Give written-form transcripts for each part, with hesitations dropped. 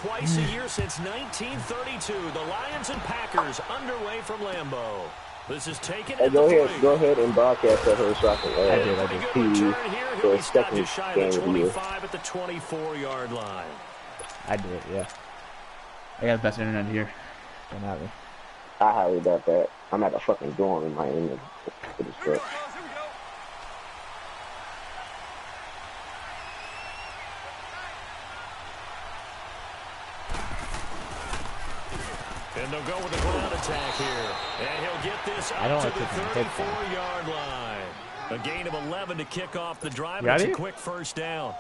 twice a year since 1932. The Lions and Packers underway from Lambeau. This is taken at go the ahead and broadcast that her so I can I did. He'll be stopped just shy of the 25 at the 24-yard line. I did, yeah. I got the best internet here. Don't have it. I highly doubt that. I'm at a fucking dorm in my internet. And they'll go with a ground attack here. And he'll get this up to the 34-yard line. A gain of 11 to kick off the drive. It's a quick first down.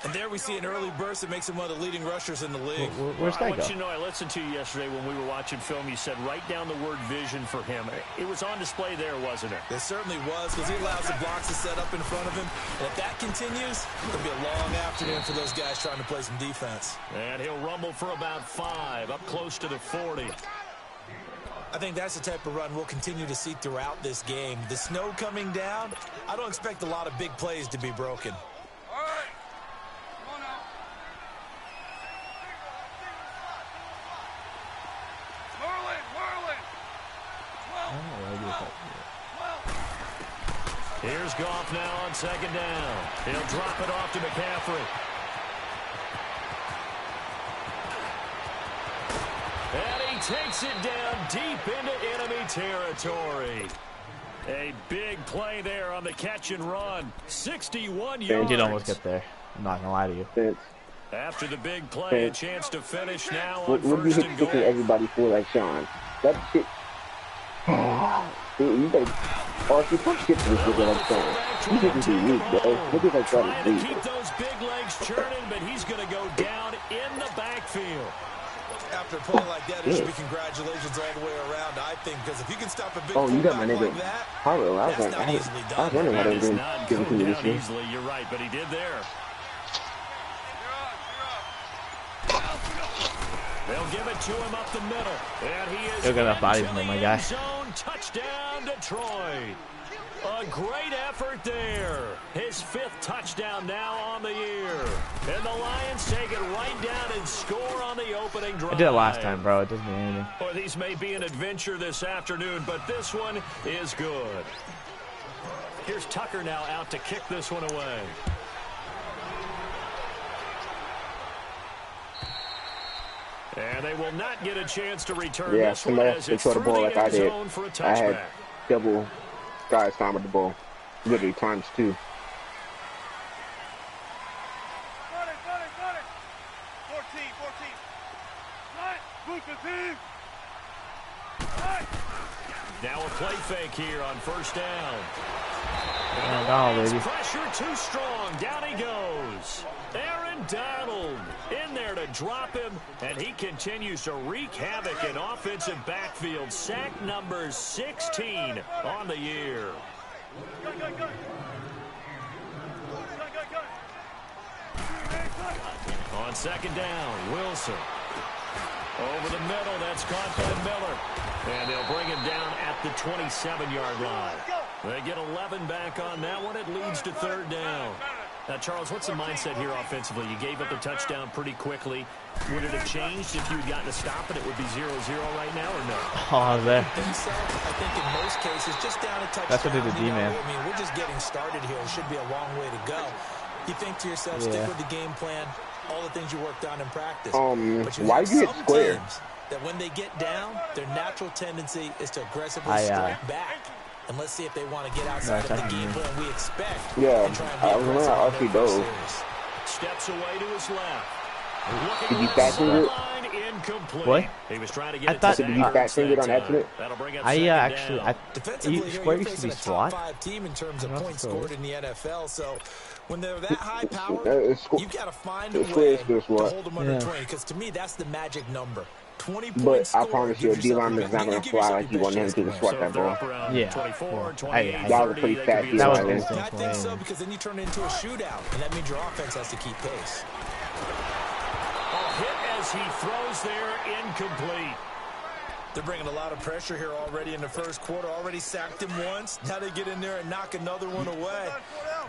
And there we see an early burst that makes him one of the leading rushers in the league. Where's that go? You know, I listened to you yesterday when we were watching film. You said write down the word vision for him. It was on display there, wasn't it? It certainly was, because he allows the blocks to set up in front of him. And if that continues, it'll be a long afternoon for those guys trying to play some defense. And he'll rumble for about 5, up close to the 40. I think that's the type of run we'll continue to see throughout this game. The snow coming down, I don't expect a lot of big plays to be broken. Here's Goff now on second down. He'll drop it off to McCaffrey. And he takes it down deep into enemy territory. A big play there on the catch and run. 61 yards. He did almost get there. I'm not going to lie to you. After the big play, a chance to finish now on first and goal. Everybody feel like Sean. That shit. You better. Or if you put shit to this nigga like Sean. He shouldn't be weak, bro. Niggas like trying to keep those big legs churning, but he's going to go down in the backfield. After a play like that, it should be congratulations all the way around, I think, because if you can stop a big you got my nigga. Like that, that's not easily done. I was wondering how they didn't give it to me this year. Easily, you're right, but he did there. They'll give it to him up the middle, and he is got enough bodies in there, my guy. Zone touchdown, Detroit. A great effort there. His 5th touchdown now on the year. And the Lions take it right down and score on the opening drive. I did it last time, bro. It doesn't mean anything. Well, these may be an adventure this afternoon, but this one is good. Here's Tucker now out to kick this one away. And they will not get a chance to return this one as it's through the end zone for a touchback. I had double guys time with the ball. Literally times 2. Now a play fake here on first down. And pressure too strong. Down he goes. Aaron Donald in there to drop him, and he continues to wreak havoc in offensive backfield. Sack number 16 on the year. On second down, Wilson. Over the middle, that's caught by Miller. And they'll bring him down at the 27-yard line. They get 11 back on that one. It leads to third down. Now, Charles, what's the mindset here offensively? You gave up a touchdown pretty quickly. Would it have changed if you had gotten a stop and it would be 0-0 right now, or no? Oh, there. I think so. I think in most cases, just down a touchdown. That's what did the D-man. I mean, we're just getting started here. It should be a long way to go. You think to yourself, stick with the game plan, all the things you worked on in practice. But why do you hit square? That when they get down, their natural tendency is to aggressively strike back. And let's see if they want to get outside of the game plan we expect. Yeah, I was wondering how RC goes. Steps away to his left. Did you back it? What? He was trying to get did you back it on accident? Square used to be SWAT. Team in terms of points scored in the NFL. So when they're that high powered, you got to find a way to hold them under 20. Because to me, that's the magic number. 20 points. But I promise you, D-line is not going to fly like you want him to swat that ball. Yeah. That was pretty fast. I think so, because then you turn it into a shootout, and that means your offense has to keep pace. A hit as he throws there, incomplete. They're bringing a lot of pressure here already in the first quarter. Already sacked him once. Now they get in there and knock another one away.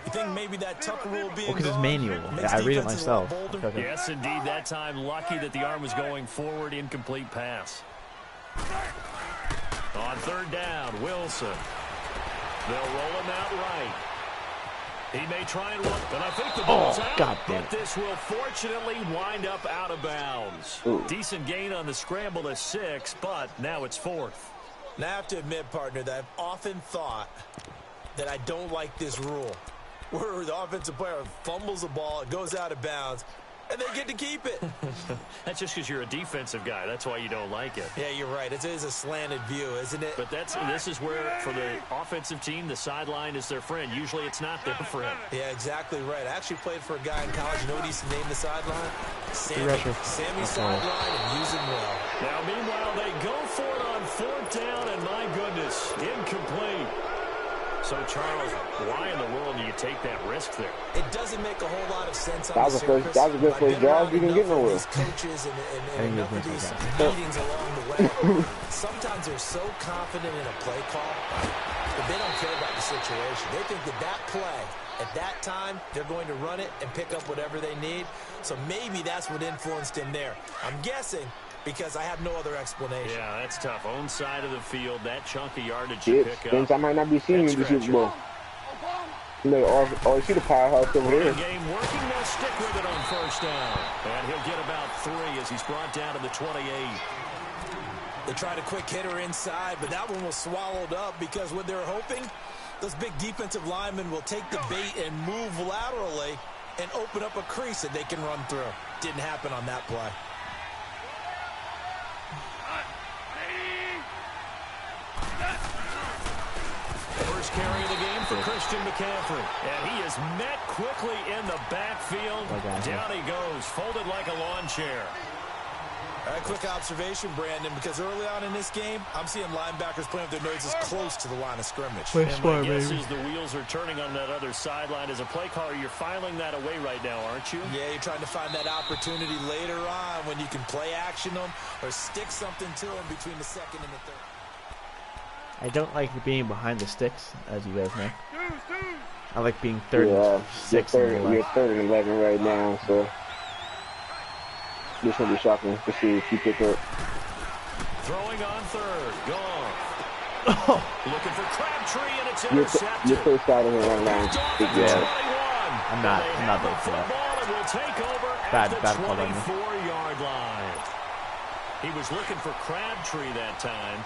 You think maybe that tuck rule being because it's manual. I read it myself. Okay. Yes, indeed. That time, lucky that the arm was going forward. Incomplete pass. On third down, Wilson. They'll roll him out right. He may try and run, but I think the ball's out. God damn it. But this will fortunately wind up out of bounds. Decent gain on the scramble to 6, but now it's 4th. Now, I have to admit, partner, that I've often thought that I don't like this rule, where the offensive player fumbles the ball, it goes out of bounds, and they get to keep it. That's just because you're a defensive guy. That's why you don't like it. Yeah, you're right. It is a slanted view, isn't it? But this is where, for the offensive team, the sideline is their friend. Usually it's not their friend. Yeah, exactly right. I actually played for a guy in college. You know what he used to name the sideline? Sammy sideline, and use him well. Now, meanwhile, they go for it on 4th down, and my goodness, incomplete. So, Charles, why in the world do you take that risk there? It doesn't make a whole lot of sense on that was a good first drive. You didn't get nowhere. These coaches and enough of these meetings along the way, sometimes they're so confident in a play call that they don't care about the situation. They think that play, at that time, they're going to run it and pick up whatever they need. So maybe that's what influenced him there. I'm guessing, because I have no other explanation. Yeah, that's tough. Own side of the field, that chunk of yardage you pick up. I might not be seeing you in the Super Bowl. You know, or see the powerhouse over here. Game working, they'll stick with it on 1st down. And he'll get about 3 as he's brought down to the 28. They tried a quick hitter inside, but that one was swallowed up because what they're hoping, those big defensive linemen will take the bait and move laterally and open up a crease that they can run through. Didn't happen on that play. First carry of the game for Christian McCaffrey. And he is met quickly in the backfield. Down he goes, folded like a lawn chair. A quick observation, Brandon, because early on in this game, I'm seeing linebackers playing with their noses close to the line of scrimmage. And my guess is the wheels are turning on that other sideline. As a play caller, you're filing that away right now, aren't you? Yeah, you're trying to find that opportunity later on when you can play action them or stick something to them between the 2nd and the 3rd. I don't like being behind the sticks, as you guys know. I like being 3rd and 6. You're 3rd and 11 right now, so this will be shocking to see if you pick up. Throwing on 3rd, gone. Looking for Crabtree, and it's intercepted. You're first out of it right now. I'm not there for that. Bad call on me. 24-yard line. He was looking for Crabtree that time.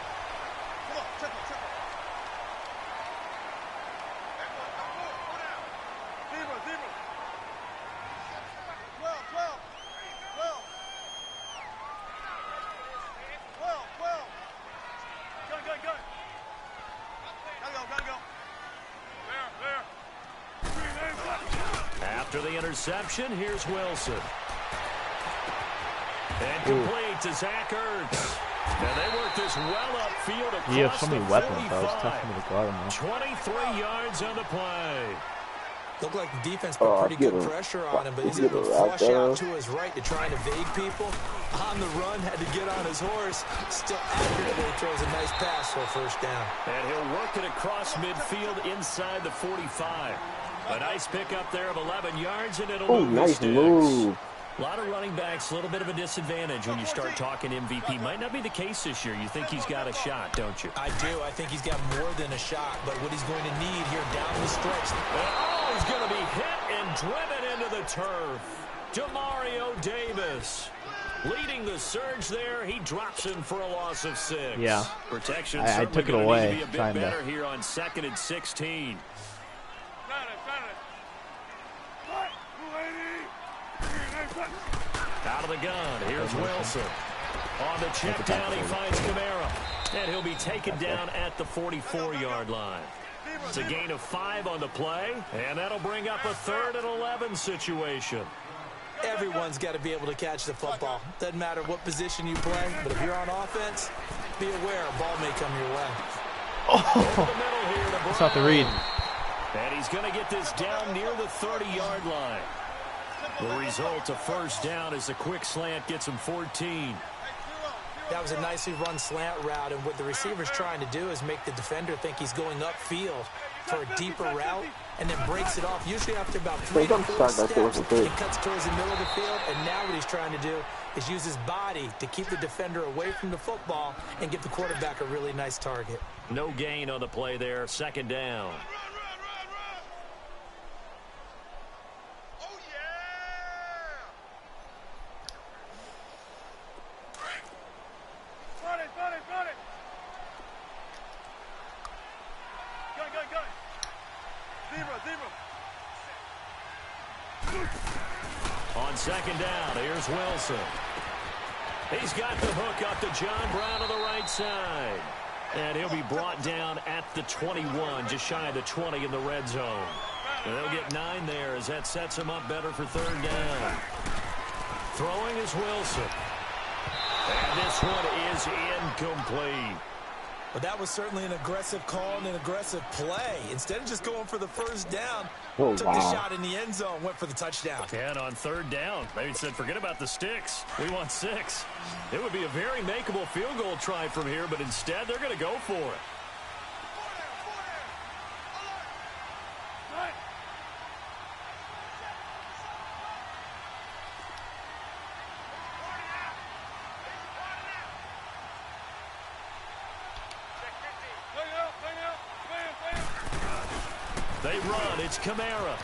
After the interception, here's Wilson. And complete to Zach Ertz. And they work this well upfield across he has so many weapons, 45. though. It's tough for me to guard him. 23 yards on the play. Looked like the defense put pretty good pressure on him, but he's able to flush out to his right to try and evade people. On the run, had to get on his horse. Still accurately throws a nice pass for a 1st down. And he'll work it across midfield inside the 45. A nice pickup there of 11 yards, and it'll move the sticks. Move. A lot of running backs, a little bit of a disadvantage when you start talking MVP. Might not be the case this year. You think he's got a shot, don't you? I do. I think he's got more than a shot, but what he's going to need here down the stretch. Oh, he's going to be hit and driven into the turf. Demario Davis leading the surge there. He drops him for a loss of 6. Yeah. Protection I took it away. Need to be a bit better here on 2nd and 16. Out of the gun, here's Wilson. On the check down, he finds Kamara. And he'll be taken down at the 44-yard line. It's a gain of 5 on the play, and that'll bring up a 3rd and 11 situation. Everyone's got to be able to catch the football. Doesn't matter what position you play, but if you're on offense, be aware a ball may come your way. That's not the read. And he's going to get this down near the 30-yard line. The result, a 1st down, as a quick slant gets him 14. That was a nicely run slant route, and what the receiver's trying to do is make the defender think he's going upfield for a deeper route, and then breaks it off, usually after about 3 to 4 steps. He cuts towards the middle of the field, and now what he's trying to do is use his body to keep the defender away from the football and give the quarterback a really nice target. No gain on the play there, second down. On second down, here's Wilson. He's got the hook up to John Brown on the right side. And he'll be brought down at the 21, just shy of the 20 in the red zone. And they'll get 9 there as that sets him up better for third down. Throwing is Wilson. And this one is incomplete. But that was certainly an aggressive call and an aggressive play. Instead of just going for the first down, took the shot in the end zone, went for the touchdown. And on third down, they said, forget about the sticks. We want 6. It would be a very makeable field goal try from here, but instead they're going to go for it. They run. It's Kamara.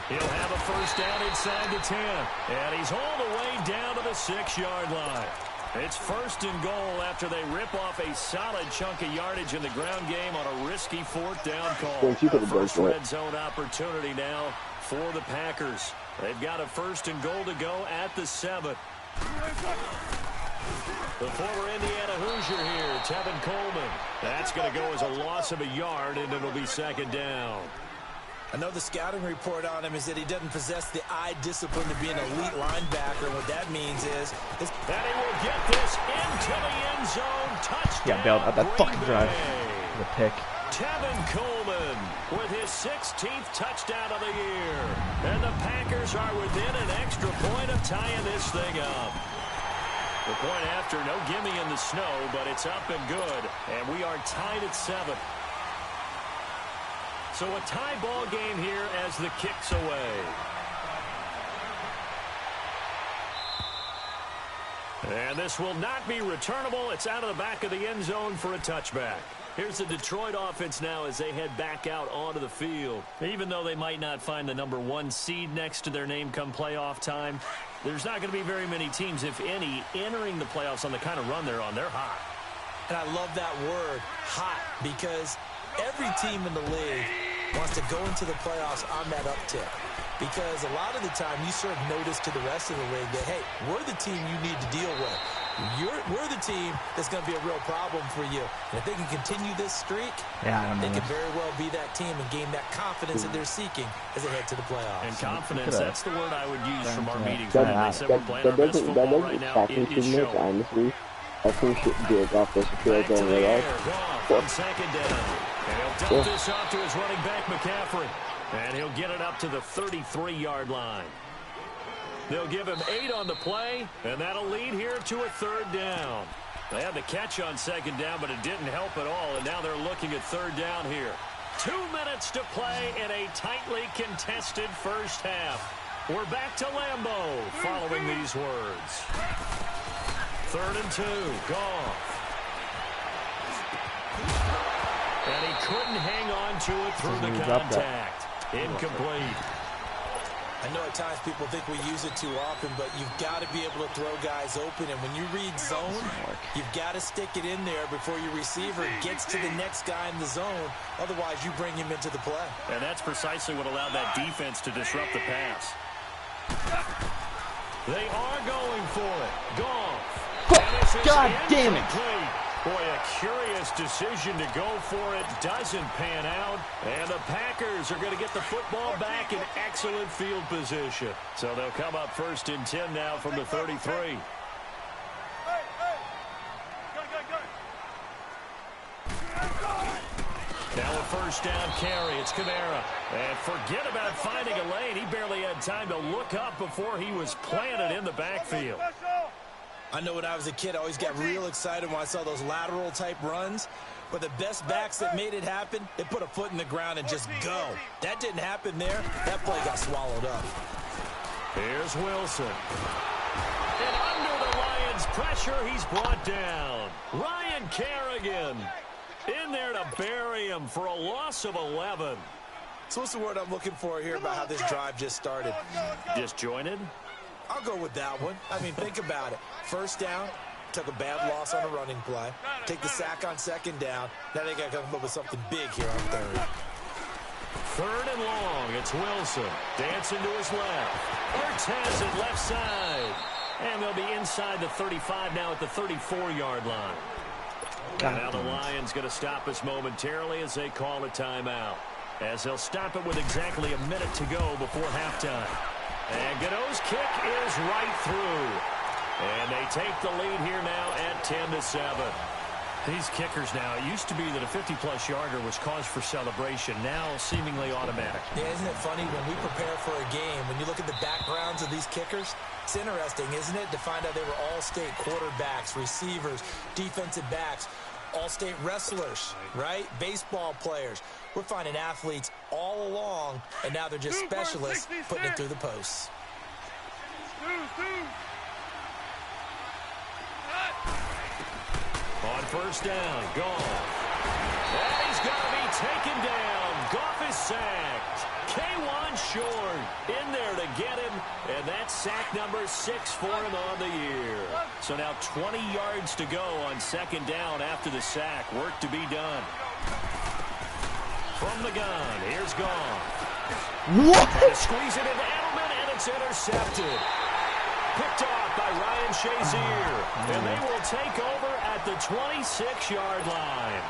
He'll have a first down inside the 10. And he's all the way down to the 6-yard line. It's first and goal after they rip off a solid chunk of yardage in the ground game on a risky 4th down call. First red zone opportunity now for the Packers. They've got a first and goal to go at the 7. The former Indiana Hoosier here, Tevin Coleman. That's going to go as a loss of a yard, and it'll be second down. I know the scouting report on him is that he doesn't possess the eye discipline to be an elite linebacker. What that means is that he will get this into the end zone. Touchdown. Yeah, bailed out that fucking drive. The pick. Tevin Coleman with his 16th touchdown of the year. And the Packers are within an extra point of tying this thing up. The point after, no gimme in the snow, but it's up and good. And we are tied at 7. So a tie ball game here as the kick's away. And this will not be returnable. It's out of the back of the end zone for a touchback. Here's the Detroit offense now as they head back out onto the field. Even though they might not find the number 1 seed next to their name come playoff time, there's not going to be very many teams, if any, entering the playoffs on the kind of run they're on. They're hot. And I love that word, hot, because every team in the league wants to go into the playoffs on that uptick. Because a lot of the time you serve notice to the rest of the league that, hey, we're the team you need to deal with. We're the team that's going to be a real problem for you. And if they can continue this streak, they can very well be that team and gain that confidence that they're seeking as they head to the playoffs. And confidence, that's the word I would use from our meetings. They said we're playing our best football right now. It is showing. Honestly, I think it should be a golf this field going right off. On second down. And he'll dump this off to his running back, McCaffrey. And he'll get it up to the 33-yard line. They'll give him 8 on the play, and that'll lead here to a third down. They had the catch on second down, but it didn't help at all, and now they're looking at third down here. 2 minutes to play in a tightly contested first half. We're back to Lambeau following these words. 3rd and 2, Goff. And he couldn't hang on to it through the contact. Incomplete. I know at times people think we use it too often, but you've got to be able to throw guys open. And when you read zone, you've got to stick it in there before your receiver gets to the next guy in the zone. Otherwise, you bring him into the play. And that's precisely what allowed that defense to disrupt the pass. They are going for it. Goff. God damn it. Boy, a curious decision to go for it. Doesn't pan out. And the Packers are going to get the football back in excellent field position. So they'll come up 1st and 10 now from the 33. Now a first down carry. It's Kamara. And forget about finding a lane. He barely had time to look up before he was planted in the backfield. I know when I was a kid, I always got real excited when I saw those lateral type runs. But the best backs that made it happen, they put a foot in the ground and just go. That didn't happen there. That play got swallowed up. Here's Wilson. And under the Lions' pressure, he's brought down. Ryan Kerrigan in there to bury him for a loss of 11. So what's the word I'm looking for here about how this drive just started? Disjointed? I'll go with that one. I mean, think about it. First down, took a bad loss on a running play. Take the sack on second down. Now they got to come up with something big here on third. Third and long. It's Wilson. Dancing to his left. Ertz has it left side. And they'll be inside the 35 now at the 34-yard line. And now the Lions going to stop us momentarily as they call a timeout. As they'll stop it with exactly a minute to go before halftime. And Godot's kick is right through. And they take the lead here now at 10-7. These kickers now, it used to be that a 50-plus yarder was cause for celebration. Now seemingly automatic. Yeah, isn't it funny when we prepare for a game, when you look at the backgrounds of these kickers, it's interesting, isn't it, to find out they were all-state quarterbacks, receivers, defensive backs, all-state wrestlers, right? Baseball players. We're finding athletes all along, and now they're just specialists putting it through the posts. On first down, Goff. And he's going to be taken down. Goff is sacked. K1 short in there to get him, and that's sack number 6 for him on the year. So now 20 yards to go on second down after the sack. Work to be done. From the gun, here's Goff. What? Trying to squeeze it into Edelman, and it's intercepted. Picked off by Ryan Shazier. And they will take over at the 26-yard line.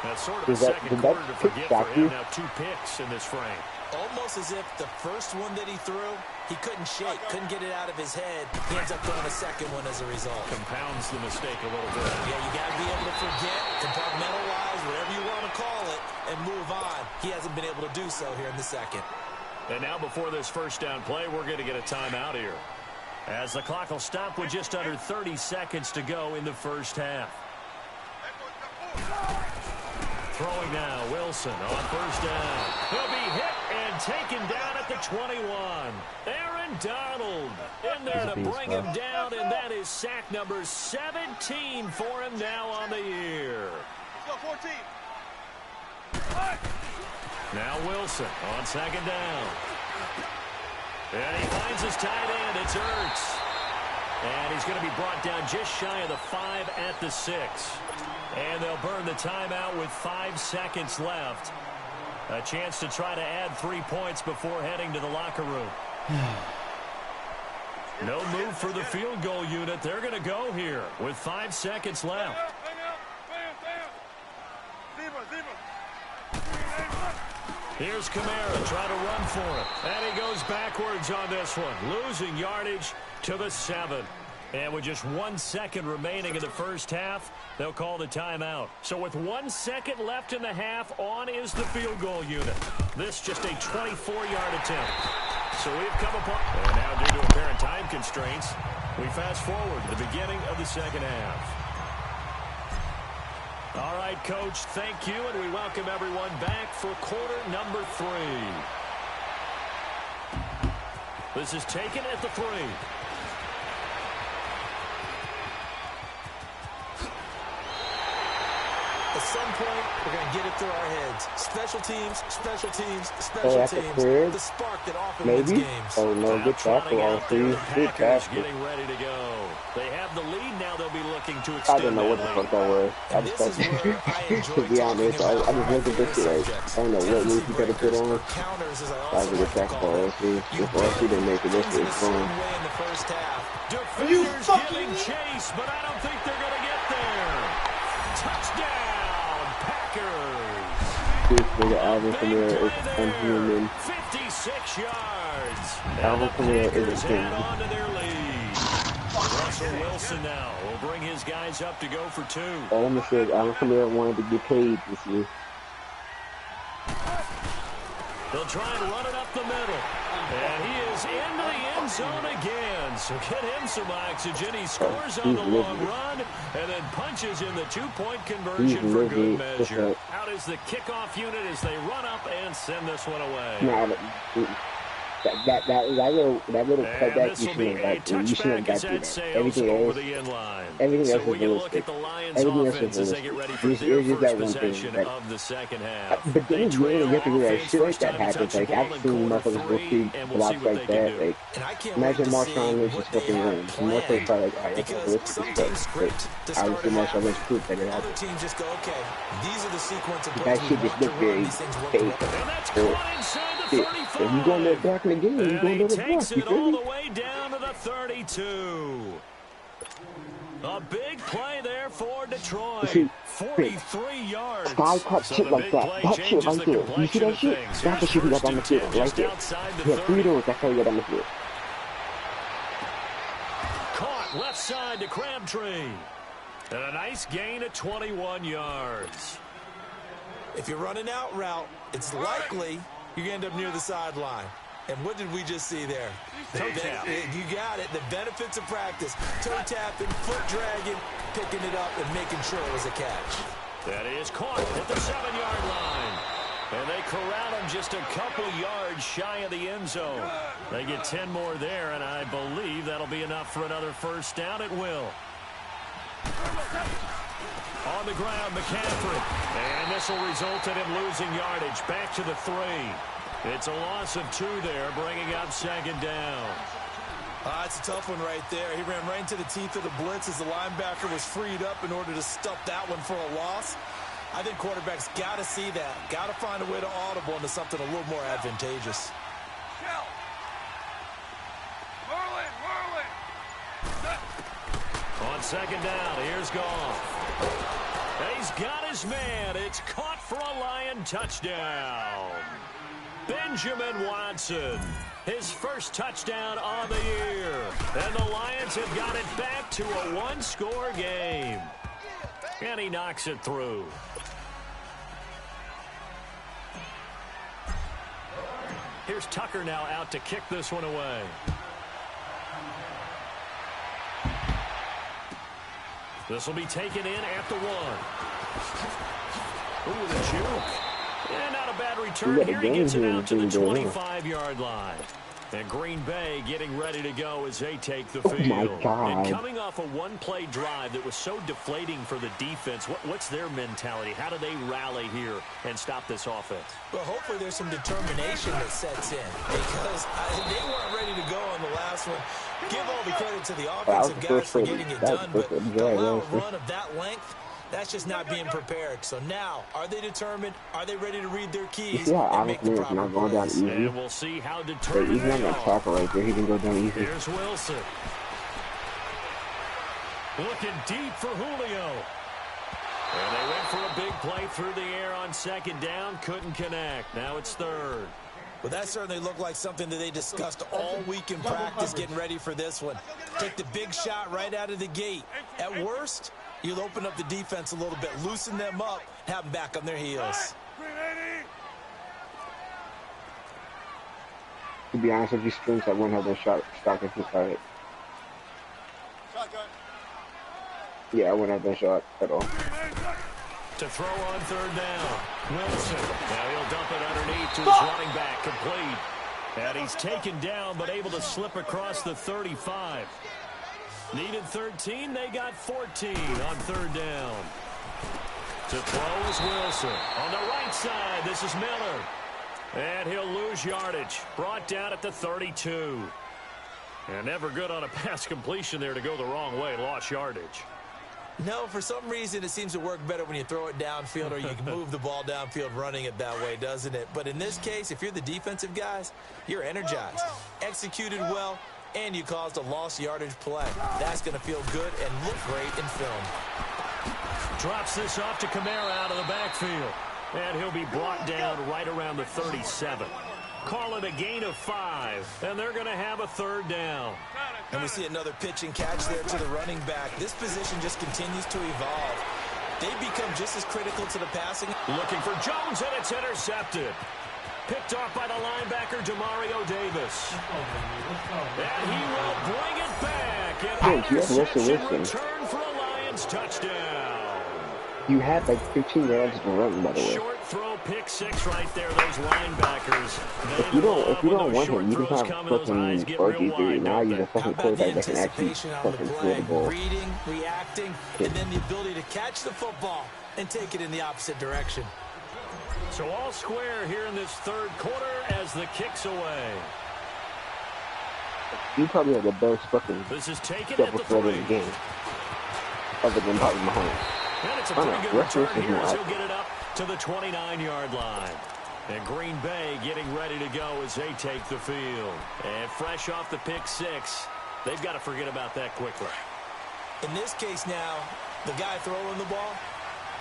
That's sort of a second quarter to forget for him. Now 2 picks in this frame. Almost as if the first one that he threw, he couldn't shake, couldn't get it out of his head. He ends up throwing a second one as a result. Compounds the mistake a little bit. Yeah, you got to be able to forget, compartmentalize, whatever you want to call it, and move on. He hasn't been able to do so here in the second. And now before this first down play, we're going to get a timeout here, as the clock will stop with just under 30 seconds to go in the first half. Throwing now, Wilson on first down. He'll be hit and taken down at the 21. Aaron Donald in there to bring him down, and that is sack number 17 for him now on the year. Let's go, 14. Now Wilson on second down. And he finds his tight end. It's Ertz. And he's going to be brought down just shy of the 5 at the 6. And they'll burn the timeout with 5 seconds left. A chance to try to add 3 points before heading to the locker room. No move for the field goal unit. They're going to go here with 5 seconds left. Here's Kamara trying to run for it. And he goes backwards on this one, losing yardage to the 7. And with just 1 second remaining in the first half, they'll call the timeout. So with 1 second left in the half, on is the field goal unit. This just a 24-yard attempt. So we've come upon, and now due to apparent time constraints, we fast forward to the beginning of the second half. All right, Coach, thank you, and we welcome everyone back for quarter number 3. This is taken at the 3. At some point, we're going to get it through our heads. Special teams, special teams, special teams. The spark that often wins games. Oh, no, good tackle on 3. Good tackle. Getting ready to go. They have the lead now. They'll be looking to I extend don't know what the fuck that was. I just thought, to be honest, I just looked at this like, I don't know what move he could have put on. I was a good tackle for LC. If LC didn't make it, this is fun. Defenders giving chase, but I don't think they're going to get there. Touchdown, Packers. This nigga Alvin Kamara is unhuman. 56 yards. Alvin Kamara is a king. On to their lead. Russell Wilson now will bring his guys up to go for 2. All I'm going to say is Alvin Kamara wanted to get paid this year. They'll try and run it up the middle. And he is into the end end zone again. So get him some oxygen. He scores on the long run and then punches in the two-point conversion for good measure. Out is the kickoff unit as they run up and send this one away. That little cutback, you shouldn't have got that. Everything else is realistic. Everything else is realistic. There's just that one thing. But then you really have to realize shit like that happens. Like, I've seen motherfuckers go through blocks like that. Like, imagine Marshawn Lynch is fucking running. More players probably like, alright, that's realistic stuff. But obviously Marshawn Lynch proved that it happened. That shit just looked very fake. If you go in there blocking the game, you go in there to block. You feel me? All the way down to the 32. A big play there for Detroit. 43 yards. Sky cut shit like that. That shit right there. You see that shit? That's the shit he got on the field. Right there. He had 3 doors. That's how he got on the field. Caught left side to Crabtree. And a nice gain of 21 yards. If you're running out route, it's likely you're going to end up near the sideline. And what did we just see there? Toe tap. You got it. The benefits of practice. Toe tapping, foot dragging, picking it up, and making sure it was a catch. That is caught at the 7-yard line. And they corral him just a couple yards shy of the end zone. They get 10 more there, and I believe that'll be enough for another first down. It will. On the ground, McCaffrey. And this will result in him losing yardage. Back to the 3. It's a loss of 2 there, bringing up second down. It's a tough one right there. He ran right into the teeth of the blitz as the linebacker was freed up in order to stuff that one for a loss. I think quarterbacks got to see that. Got to find a way to audible into something a little more advantageous. On second down, here's Goff. He's got his man. It's caught for a Lion touchdown. Benjamin Watson, his first touchdown on the year. And the Lions have got it back to a one-score game. And he knocks it through. Here's Tucker now out to kick this one away. This will be taken in at the 1. Ooh, the juke. And not a bad return here. He gets it out to the 25-yard line. And Green Bay getting ready to go as they take the field. Oh, my God. And coming off a one-play drive that was so deflating for the defense, what's their mentality? How do they rally here and stop this offense? Well, hopefully there's some determination that sets in because they weren't ready to go on the last one. Give all the credit to the offensive guys for getting it done, but allow a run of that length, that's just not being prepared. So now, are they determined? Are they ready to read their keys and make the proper not going down easy. And we'll see how determined he's not going to tackle right there. He can go down easy. Here's Wilson. Looking deep for Julio. And they went for a big play through the air on second down. Couldn't connect. Now it's third. Well, that certainly looked like something that they discussed all week in practice getting ready for this one. Take the big shot right out of the gate. At worst, you'll open up the defense a little bit, loosen them up, have them back on their heels. To be honest, if you sprints, I won't have no shot if he started. Yeah, I wouldn't have no shot at all. To throw on third down. Wilson. Now he'll dump it underneath to his running back. Complete. And he's taken down, but able to slip across the 35. Needed 13. They got 14 on third down. To throw is Wilson. On the right side, this is Miller. And he'll lose yardage. Brought down at the 32. And never good on a pass completion there to go the wrong way. Lost yardage. No, for some reason, it seems to work better when you throw it downfield or you can move the ball downfield running it that way, doesn't it? But in this case, if you're the defensive guys, you're energized, executed well, and you caused a lost yardage play. That's going to feel good and look great in film. Drops this off to Kamara out of the backfield. And he'll be brought down right around the 37. Call it a gain of 5, and they're going to have a third down. And we see another pitch and catch there to the running back. This position just continues to evolve. They become just as critical to the passing. Looking for Jones, and it's intercepted. Picked off by the linebacker, Demario Davis. And he will bring it back. An interception return for a Lions touchdown. You had like 15 yards to run, by the way. Short throw, pick six right there. Those linebackers. If you don't want him, you can have fucking RG3. Now you're a fucking quarterback that can actually fucking throw the ball. Reading, reacting, and then the ability to catch the football and take it in the opposite direction. So all square here in this third quarter as the kick's away. You probably have the best fucking double threat in the game, other than Patrick Mahomes. And it's a pretty good return here as he'll get it up to the 29-yard line. And Green Bay getting ready to go as they take the field. And fresh off the pick six, they've got to forget about that quickly. In this case now, the guy throwing the ball,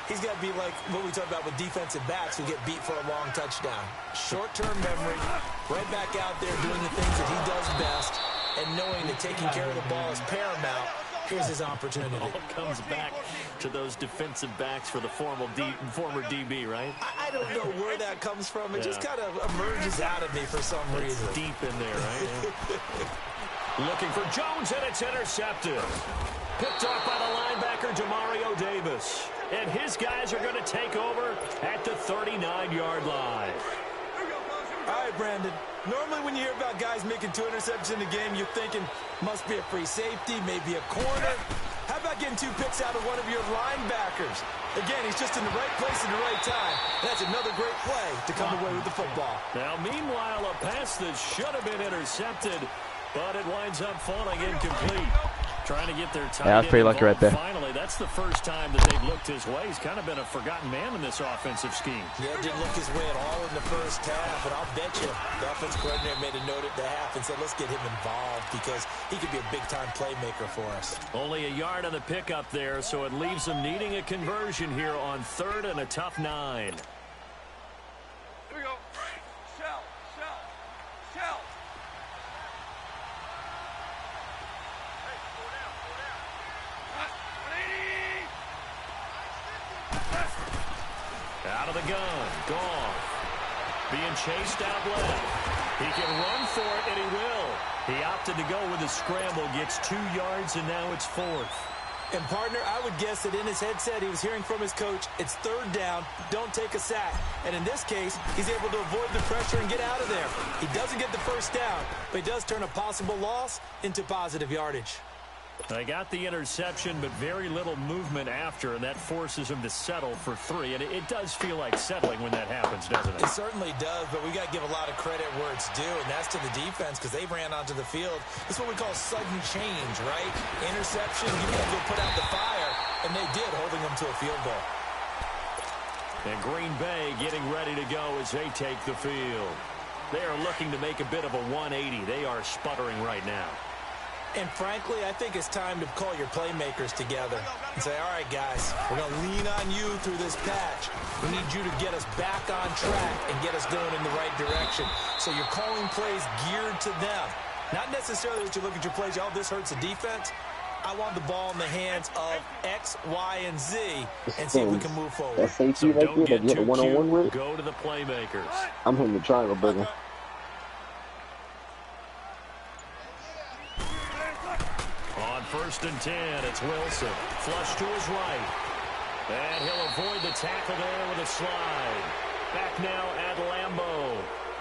he's got to be like what we talk about with defensive backs who get beat for a long touchdown. Short-term memory, right back out there doing the things that he does best, and knowing that taking care of the ball is paramount. Here's his opportunity. It all comes back to those defensive backs for the former DB, right? I don't know where that comes from. It just kind of emerges out of me for some reason. It's deep in there, right? Yeah. Looking for Jones, and it's intercepted. Picked off by the linebacker, Demario Davis. And his guys are going to take over at the 39-yard line. All right, Brandon. Normally when you hear about guys making 2 interceptions in a game, you're thinking must be a free safety, maybe a corner. How about getting 2 picks out of one of your linebackers? Again, he's just in the right place at the right time. That's another great play to come away with the football. Now, meanwhile, a pass that should have been intercepted, but it winds up falling incomplete. Trying to get their tight that's pretty lucky right there. Finally, that's the first time that they've looked his way. He's kind of been a forgotten man in this offensive scheme. Yeah, didn't look his way at all in the first half, but I'll bet you the offense coordinator made a note at the half and said, let's get him involved because he could be a big-time playmaker for us. Only a yard on the pickup there, so it leaves them needing a conversion here on 3rd and a tough 9. Here we go. Shell. Out of the gun, Goff. Being chased out left. He can run for it, and he will. He opted to go with a scramble, gets 2 yards, and now it's 4th. And, partner, I would guess that in his headset he was hearing from his coach, it's 3rd down, don't take a sack. And in this case, he's able to avoid the pressure and get out of there. He doesn't get the first down, but he does turn a possible loss into positive yardage. They got the interception, but very little movement after, and that forces him to settle for 3. And it does feel like settling when that happens, doesn't it? It certainly does, but we got to give a lot of credit where it's due, and that's to the defense because they ran onto the field. This is what we call sudden change, right? Interception, you got to go put out the fire, and they did, holding them to a field goal. And Green Bay getting ready to go as they take the field. They are looking to make a bit of a 180. They are sputtering right now. And frankly, I think it's time to call your playmakers together and say, all right, guys, we're going to lean on you through this patch. We need you to get us back on track and get us going in the right direction. So you're calling plays geared to them. Not necessarily that you look at your plays, oh, this hurts the defense. I want the ball in the hands of X, Y, and Z and see if we can move forward. That safety right there that you had a one-on-one with, go to the playmakers. I'm hitting the triangle, brother. On 1st and 10, it's Wilson. Flush to his right. And he'll avoid the tackle there with a slide. Back now at Lambeau.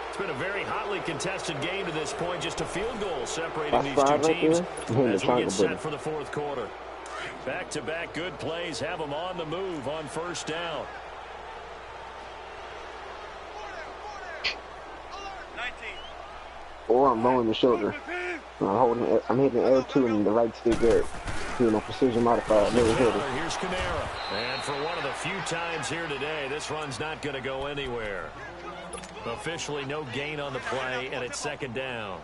It's been a very hotly contested game to this point. Just a field goal separating these two teams as we get set for the 4th quarter. Back-to-back good plays have them on the move on 1st down. 19. Or I'm lowering the shoulder. I'm hitting L2 in the right stick there. Precision modifier. Never hit it. Here's Kamara. And for one of the few times here today, this run's not going to go anywhere. Officially no gain on the play, and it's 2nd down.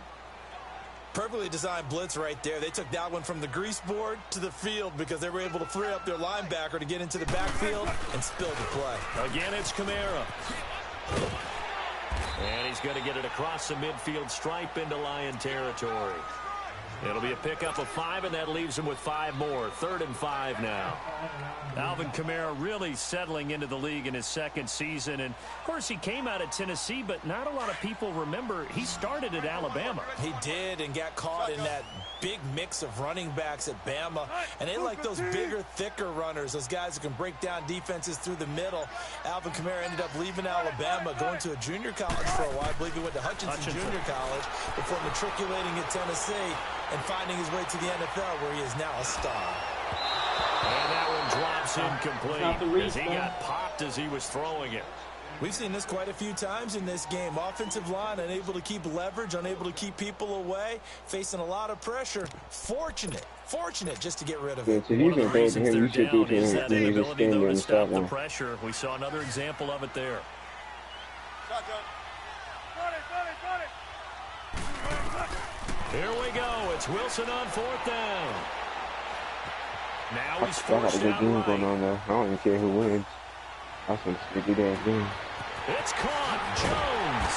Perfectly designed blitz right there. They took that one from the grease board to the field because they were able to free up their linebacker to get into the backfield and spill the play. Again, it's Kamara. And he's going to get it across the midfield stripe into Lion territory. It'll be a pickup of 5, and that leaves him with 5 more. 3rd and 5 now. Alvin Kamara really settling into the league in his 2nd season. And, of course, he came out of Tennessee, but not a lot of people remember he started at Alabama. He did, and got caught in that big mix of running backs at Bama. And they like those bigger, thicker runners, those guys who can break down defenses through the middle. Alvin Kamara ended up leaving Alabama, going to a junior college for a while. I believe he went to Hutchinson Junior College before matriculating at Tennessee and finding his way to the NFL, where he is now a star. And that one drops incomplete as he got popped as he was throwing it. We've seen this quite a few times in this game. Offensive line unable to keep leverage, unable to keep people away, facing a lot of pressure. Fortunate just to get rid of it. One of the reasons they're down is that inability, though, to stop the pressure. We saw another example of it there. Here we go. It's Wilson on 4th down. Now he's forced out right. Going on there. I don't even care who wins. I just want to see a good-ass game. It's caught. Jones.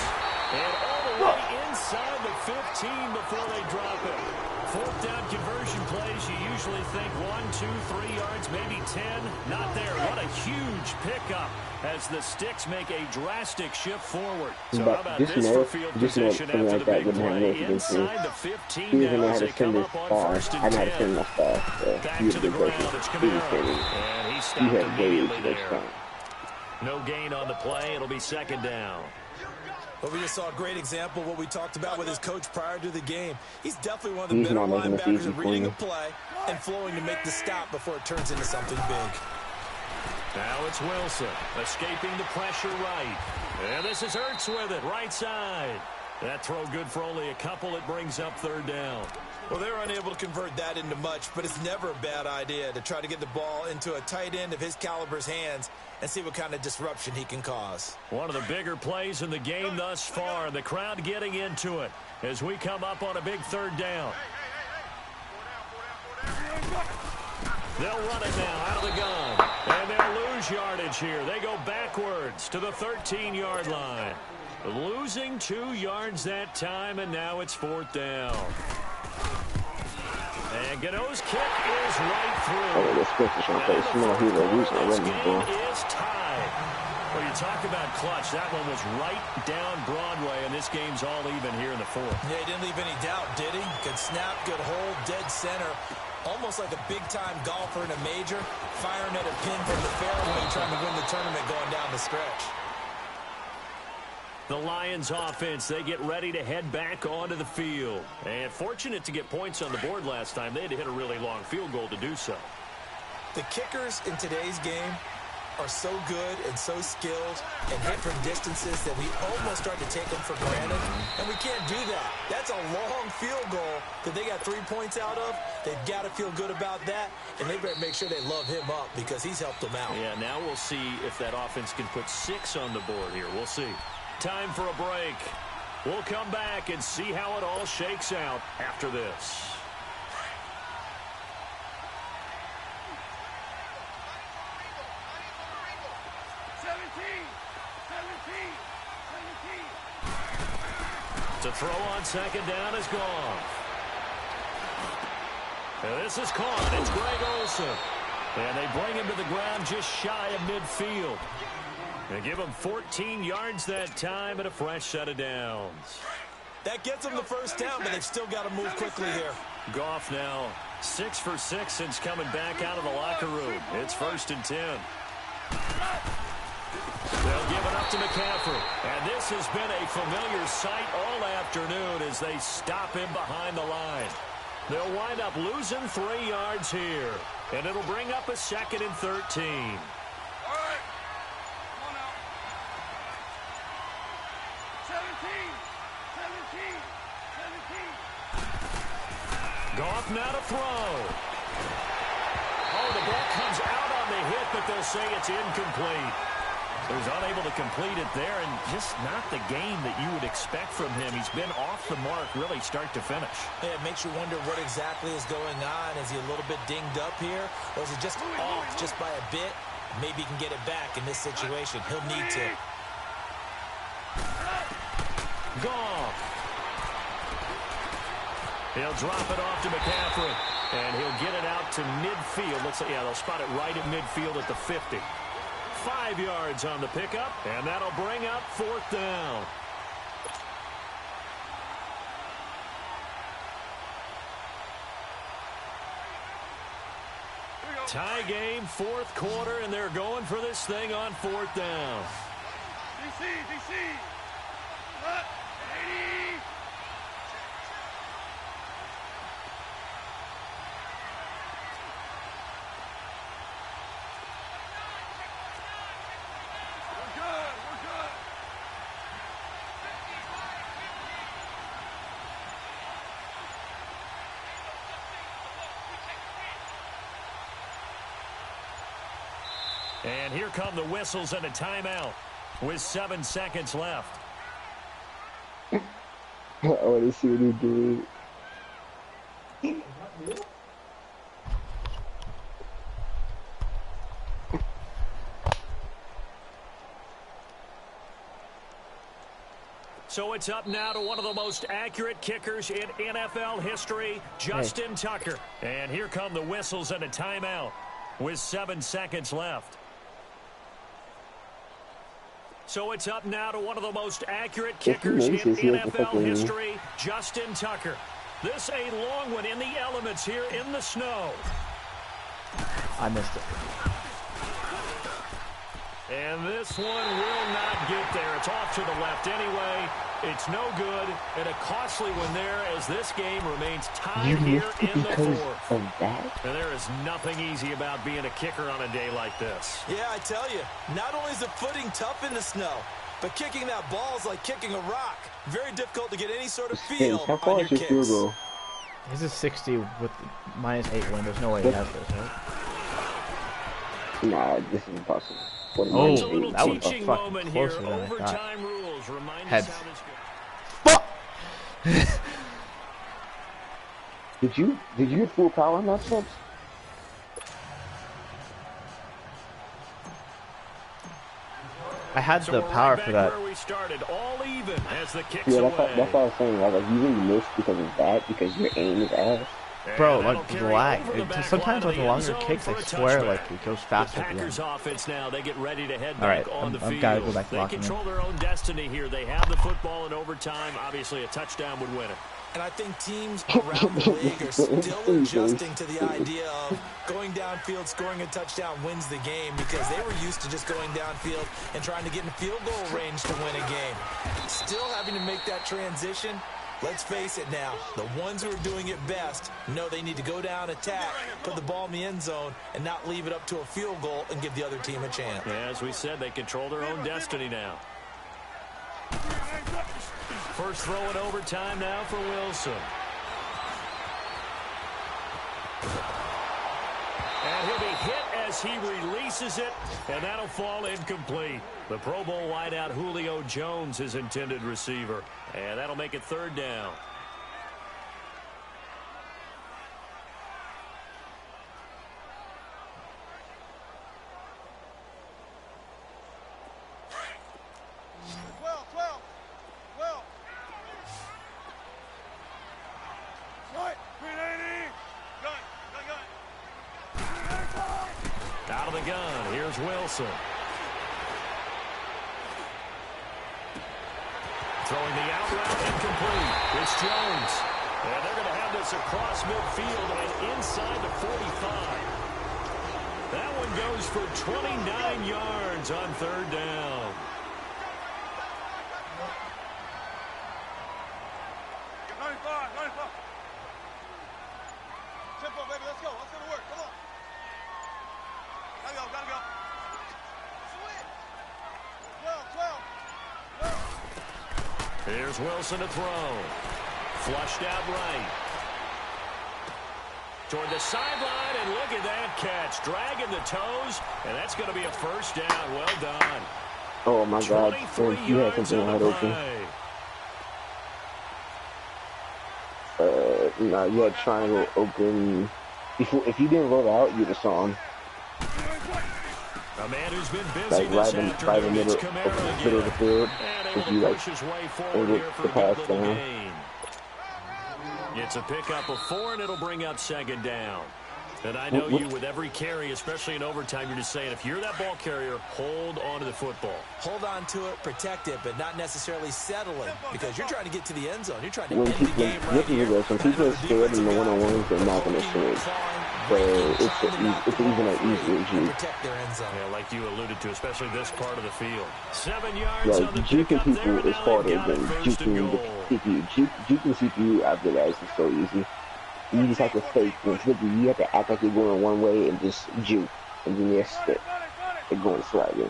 And all the way inside the 15 before they drop it. 4th down conversion plays, you usually think 1, 2, 3 yards, maybe 10. Not there. What a huge pickup as the Sticks make a drastic shift forward. So how about this for field position after the big play? Inside the 15 now as they come up on 1st and 10. Back to the ground. It's Kamara. And he stopped immediately there. No gain on the play. It'll be 2nd down. Well, we just saw a great example of what we talked about with his coach prior to the game. He's definitely one of the better linebackers at reading a play and flowing to make the stop before it turns into something big. Now it's Wilson escaping the pressure right. And this is Ertz with it, right side. That throw good for only a couple. It brings up 3rd down. Well, they're unable to convert that into much, but it's never a bad idea to try to get the ball into a tight end of his caliber's hands and see what kind of disruption he can cause. One of the bigger plays in the game thus far. The crowd getting into it as we come up on a big 3rd down. They'll run it now out of the gun. And they'll lose yardage here. They go backwards to the 13-yard line. Losing 2 yards that time, and now it's 4th down. And Gano's kick is right through. And the game is tied. Well, you talk about clutch. That one was right down Broadway, and this game's all even here in the 4th. Yeah, he didn't leave any doubt, did he? Good snap, good hold, dead center. Almost like a big-time golfer in a major, firing at a pin from the fairway, trying to win the tournament going down the stretch. The Lions offense, they get ready to head back onto the field. And fortunate to get points on the board last time. They had to hit a really long field goal to do so. The kickers in today's game are so good and so skilled and hit from distances that we almost start to take them for granted. And we can't do that. That's a long field goal that they got 3 points out of. They've got to feel good about that. And they better make sure they love him up because he's helped them out. Yeah, now we'll see if that offense can put 6 on the board here. We'll see. Time for a break. We'll come back and see how it all shakes out after this. To throw on 2nd down is gone. And this is caught. It's Greg Olsen. And they bring him to the ground just shy of midfield. They give him 14 yards that time and a fresh set of downs. That gets them the 1st down, but they've still got to move quickly here. Goff now 6 for 6 since coming back out of the locker room. It's 1st and 10. They'll give it up to McCaffrey. And this has been a familiar sight all afternoon as they stop him behind the line. They'll wind up losing 3 yards here. And it'll bring up a 2nd and 13. Goff now to throw. Oh, the ball comes out on the hit, but they'll say it's incomplete. He was unable to complete it there, and just not the game that you would expect from him. He's been off the mark really start to finish. Yeah, it makes you wonder what exactly is going on. Is he a little bit dinged up here, or is it just off just by a bit? Maybe he can get it back in this situation. He'll need to. Goff. He'll drop it off to McCaffrey, and he'll get it out to midfield. Looks like, yeah, they'll spot it right at midfield at the 50. 5 yards on the pickup, and that'll bring up 4th down. Tie game, 4th quarter, and they're going for this thing on 4th down. DC. What? 80. We're good. And here come the whistles and a timeout with 7 seconds left. I want to see what he did. So it's up now to one of the most accurate kickers in NFL history, Justin Tucker. And here come the whistles and a timeout with 7 seconds left. So it's up now to one of the most accurate kickers in NFL history, Justin Tucker. This a long one in the elements here in the snow. I missed it. And this one will not get there. It's off to the left anyway. It's no good, and a costly one there as this game remains tied here in the 4th. Of that? And there is nothing easy about being a kicker on a day like this. Yeah, I tell you, not only is the footing tough in the snow, but kicking that ball is like kicking a rock. Very difficult to get any sort of feel How far on is your your kicks. field goal? This is 60 with -8 win. There's no way he has this, right? Nah, this is impossible. Oh, It's a little that was a teaching fucking moment here. closer than I thought. Overtime rules remind Heads. us how this goes. Fuck! Did you get full power on that subs? I had So the we're power right for back that. where we started, all even as the kicks Yeah, away. that's what I was saying. Like you really missed because of that, because your aim is ass. Bro, And like the that'll lag. carry over the back Sometimes line with of the end longer zone kicks, for I a swear, touchback. like it goes faster at the Packers end. offense now, they get ready to head All right, back on the I've field. gotta go back to They locking control their own destiny here. They have the football in overtime. Obviously, a touchdown would win it. And I think teams around the league are still adjusting to the idea of going downfield, scoring a touchdown wins the game, because they were used to just going downfield and trying to get in field goal range to win a game. Still having to make that transition. Let's face it now, the ones who are doing it best know they need to go down, attack, put the ball in the end zone, and not leave it up to a field goal and give the other team a chance. Yeah, as we said, they control their own destiny now. First throw in overtime now for Wilson. And he'll be hit as he releases it, and that'll fall incomplete. The Pro Bowl wideout Julio Jones, his intended receiver. And that'll make it 3rd down. Out of the gun, here's Wilson. Throwing the out route incomplete. It's Jones. And they're going to have this across midfield and inside the 45. That one goes for 29 yards on 3rd down. Tempo, baby, let's go. Let's go to work. Come on. Gotta go. Switch. 12. Here's Wilson to throw. Flushed out right. Toward the sideline, and look at that catch. Dragging the toes, and that's going to be a 1st down. Well done. Oh my God! 23 You had yards something on wide the open. play. No, you had triangle open. If you didn't roll out, you'd have saw him. A man who's been busy Like this right in afternoon. the middle, It's Kamara middle of the again. field. And If able you to like push his way able forward here for to a pass good little down. gain. It's a pickup of 4, and it'll bring up second down. And I know you, with every carry, especially in overtime, you're just saying, if you're that ball carrier, hold on to the football. Hold on to it, protect it, but not necessarily settle it, because you're trying to get to the end zone. You're trying to end the game right here. When people are scared in the one-on-ones, they're not going to swing. So it's even an easier juke. Protect their end zone. Yeah, like you alluded to, especially this part of the field. 7 yards on the juking pickup there, people is harder than juking the CPU. Juking CPU, I realize, is so easy. You just have to fake. You have to act like you're going one way and just juke. And then they're going slightly.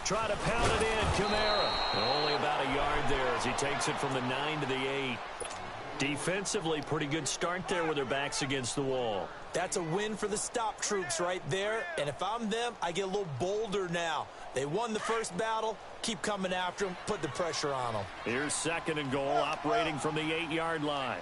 Try to pound it in, Kamara. Only about a yard there as he takes it from the 9 to the 8. Defensively, pretty good start there with their backs against the wall. That's a win for the stop troops right there. And if I'm them, I get a little bolder now. They won the first battle. Keep coming after them. Put the pressure on them. Here's second and goal, operating from the 8-yard line.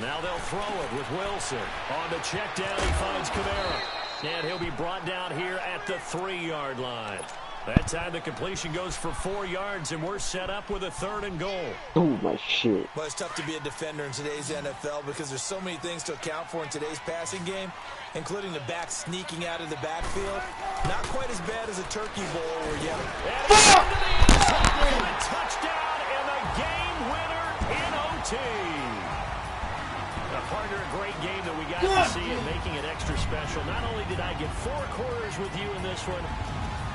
Now they'll throw it with Wilson. On the check down, he finds Kamara. And he'll be brought down here at the 3-yard line. That time the completion goes for 4 yards, and we're set up with a 3rd and goal. Oh, my shit. Well, it's tough to be a defender in today's NFL because there's so many things to account for in today's passing game, including the back sneaking out of the backfield. Not quite as bad as a turkey bowl where you have a touchdown and a game winner in OT. Partner, a great game that we got to see and making it extra special. Not only did I get 4 quarters with you in this one,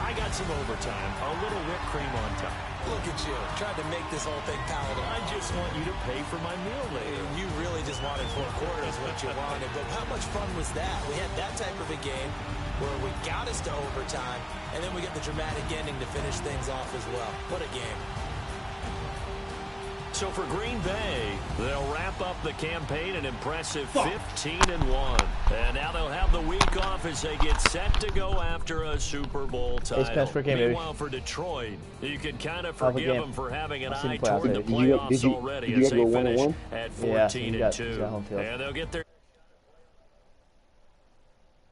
I got some overtime, a little whipped cream on top. Look at you, trying to make this whole thing palatable. I just want you to pay for my meal later. You really just wanted 4 quarters, what you wanted. But how much fun was that? We had that type of a game where we got us to overtime, and then we get the dramatic ending to finish things off as well. What a game. So for Green Bay, they'll wrap up the campaign an impressive 15-1. And now they'll have the week off as they get set to go after a Super Bowl title. Meanwhile, for Detroit, you can kind of forgive them for having an eye toward the playoffs already as they finish at 14-2. And they'll get their